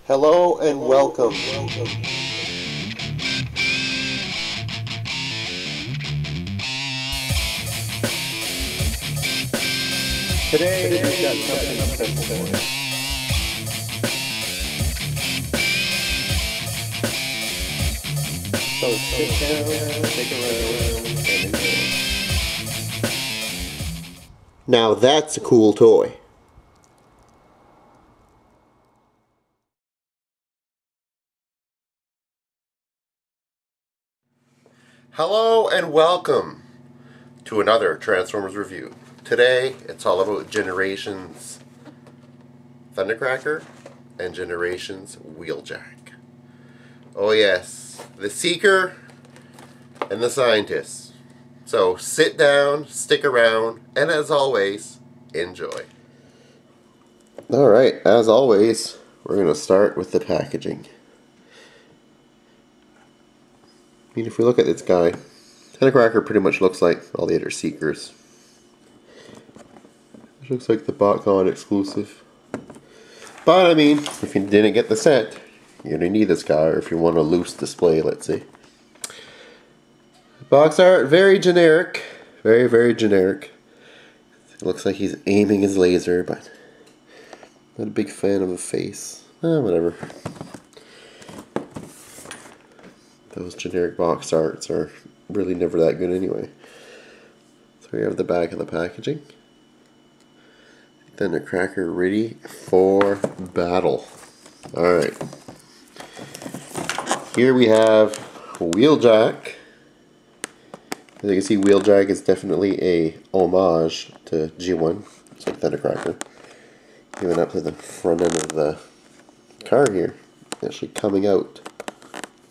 Hello and welcome. Today we've got something simple for you. So sit down, stick around, and enjoy. Now that's a cool toy. Hello and welcome to another Transformers review. Today it's all about Generations Thundercracker and Generations Wheeljack. Oh yes, the Seeker and the Scientist. So sit down, stick around, and as always, enjoy. Alright, as always, we're going to start with the packaging. I mean, if we look at this guy, Thundercracker pretty much looks like all the other Seekers. It looks like the BotCon exclusive. But I mean, if you didn't get the set, you're going to need this guy, or if you want a loose display, let's say. Box art, very generic. Very, very generic. It looks like he's aiming his laser, but not a big fan of a face. Whatever. Those generic box arts are really never that good anyway. So we have the back of the packaging. Thundercracker ready for battle. Alright. Here we have Wheeljack. As you can see, Wheeljack is definitely a homage to G1. It's like Thundercracker. Even up to the front end of the car here. Actually coming out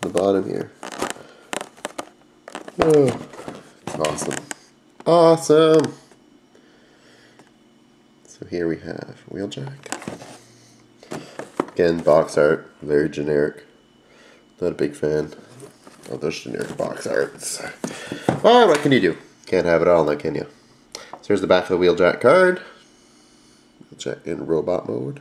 the bottom here. Oh, awesome. Awesome! So here we have Wheeljack. Again, box art, very generic. Not a big fan of those generic box arts. Well, what can you do? Can't have it all now, can you? So here's the back of the Wheeljack card. Wheeljack in robot mode.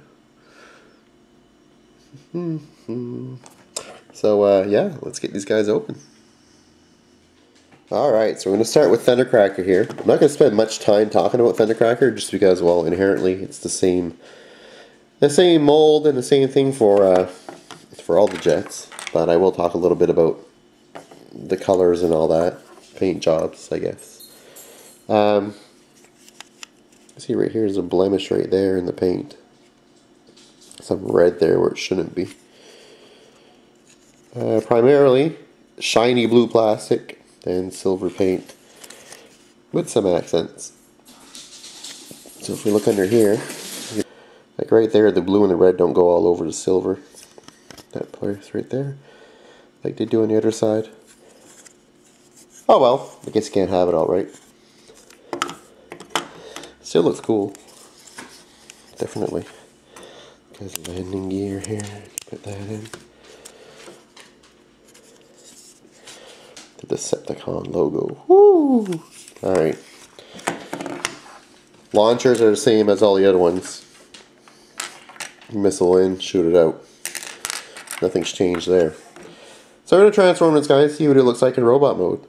So, yeah, let's get these guys open. Alright, so we're going to start with Thundercracker here. I'm not going to spend much time talking about Thundercracker just because, well, inherently it's the same mold and the same thing for all the jets. But I will talk a little bit about the colors and all that. Paint jobs, I guess. See right here is a blemish right there in the paint. Some red there where it shouldn't be. Primarily shiny blue plastic and silver paint with some accents. So if we look under here, like right there, the blue and the red don't go all over the silver. That place right there, like they do on the other side. Oh well, I guess you can't have it all, right? Still looks cool. Definitely. There's landing gear here. Put that in. The Decepticon logo. Woo! Alright. Launchers are the same as all the other ones. Missile in, shoot it out. Nothing's changed there. So we're going to transform this guy and see what it looks like in robot mode.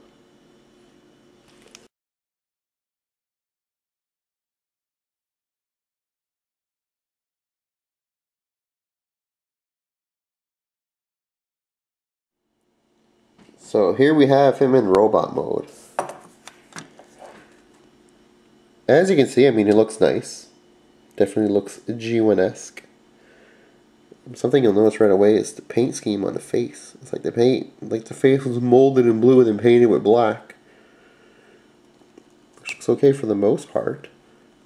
So here we have him in robot mode. As you can see, I mean, he looks nice. Definitely looks G1-esque. Something you'll notice right away is the paint scheme on the face. It's like the paint, like the face was molded in blue and then painted with black. Which looks okay for the most part.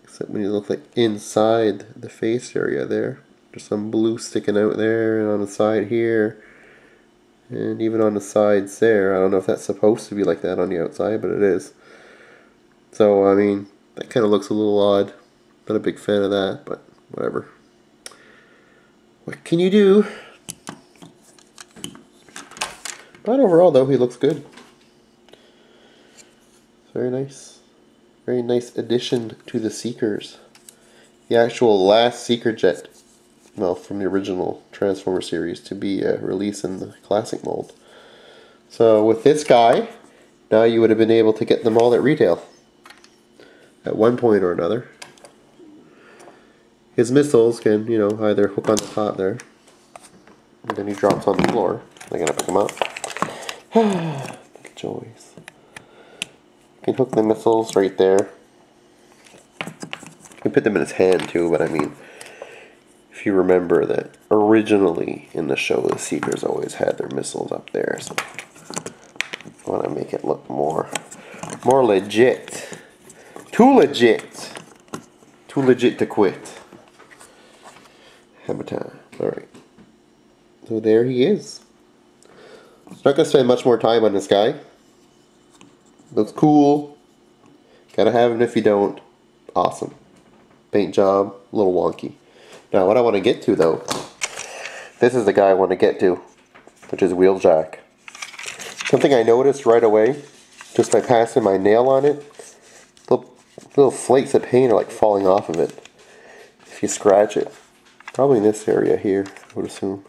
Except when you look like inside the face area there. There's some blue sticking out there and on the side here. And even on the sides there. I don't know if that's supposed to be like that on the outside, but it is. So, I mean, that kind of looks a little odd. Not a big fan of that, but whatever. What can you do? But overall, though, he looks good. Very nice. Very nice addition to the Seekers. The actual last Seeker jet well, from the original Transformer series to be released in the classic mold. So with this guy, now you would have been able to get them all at retail at one point or another. His missiles can, you know, either hook on the top there, and then he drops on the floor. I gotta pick him up. Joys. You can hook the missiles right there. You can put them in his hand too, but I mean, if you remember that originally in the show, the Seekers always had their missiles up there, so I want to make it look more legit. Too legit. Too legit to quit. Hammer time. Alright. So there he is. I'm not going to spend much more time on this guy. Looks cool. Gotta have him if you don't. Awesome. Paint job, a little wonky. Now what I want to get to though, this is the guy I want to get to, which is Wheeljack. Something I noticed right away, just by passing my nail on it, little flakes of paint are like falling off of it. If you scratch it, probably in this area here, I would assume.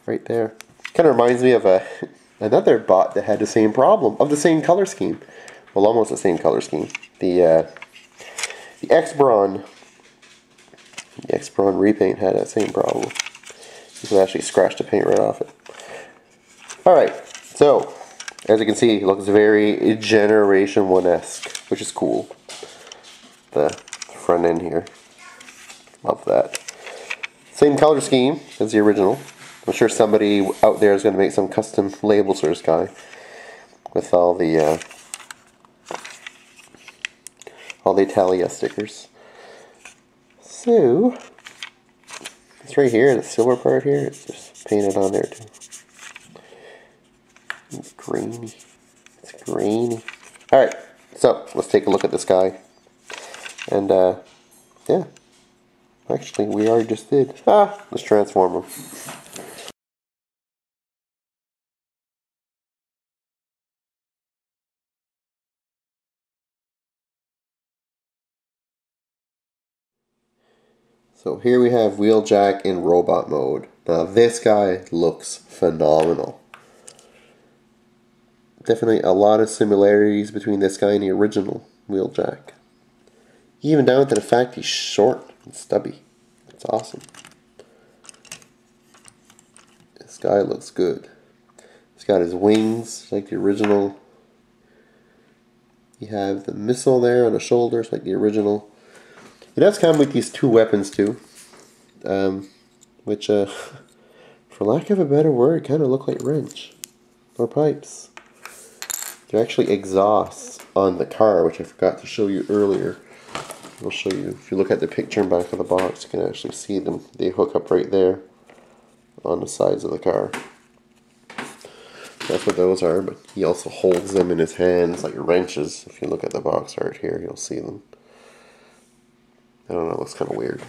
Right there. Kind of reminds me of another bot that had the same problem, of the same color scheme. Well, almost the same color scheme. The X-Bron repaint had that same problem. You can actually scratch the paint right off it. Alright, so as you can see, it looks very Generation 1-esque, which is cool. The front end here. Love that. Same color scheme as the original. I'm sure somebody out there is going to make some custom labels for this guy with all the Italia stickers. So it's right here, the silver part here, it's just painted on there too. It's grainy. It's grainy. Alright, so let's take a look at this guy. And yeah. Actually, we already just did. Let's transform him. So here we have Wheeljack in robot mode. Now this guy looks phenomenal. Definitely a lot of similarities between this guy and the original Wheeljack. Even down to the fact he's short and stubby. It's awesome. This guy looks good. He's got his wings like the original. You have the missile there on the shoulders like the original. It does come with these two weapons too, which, for lack of a better word, kind of look like wrench or pipes. They're actually exhausts on the car, which I forgot to show you earlier. I'll show you. If you look at the picture in back of the box, you can actually see them. They hook up right there on the sides of the car. That's what those are, but he also holds them in his hands like wrenches. If you look at the box art here, you'll see them. I don't know, it looks kind of weird.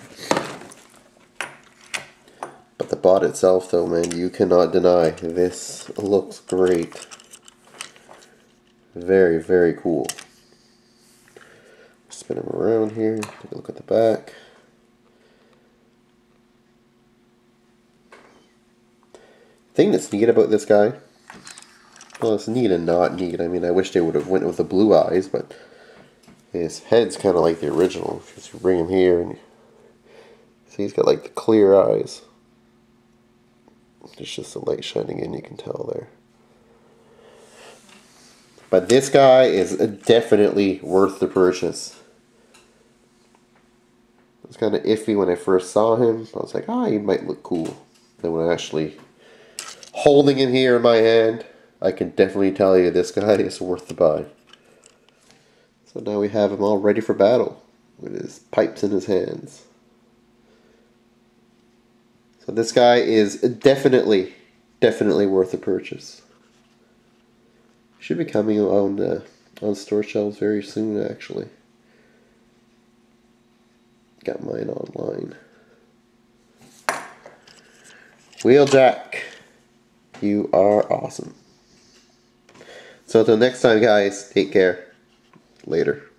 But the bot itself though, man, you cannot deny, this looks great. Very, very cool. Spin him around here, take a look at the back. The thing that's neat about this guy, well, it's neat and not neat. I mean, I wish they would have went with the blue eyes, but his head's kind of like the original. If you bring him here, and see, he's got like the clear eyes. There's just the light shining in, you can tell there. But this guy is definitely worth the purchase. I was kind of iffy when I first saw him. I was like, he might look cool. Then when I actually holding him here in my hand, I can definitely tell you this guy is worth the buy. So now we have him all ready for battle with his pipes in his hands. So this guy is definitely worth the purchase. Should be coming on store shelves very soon, actually. Got mine online. Wheeljack, you are awesome. So until next time, guys, take care. Later.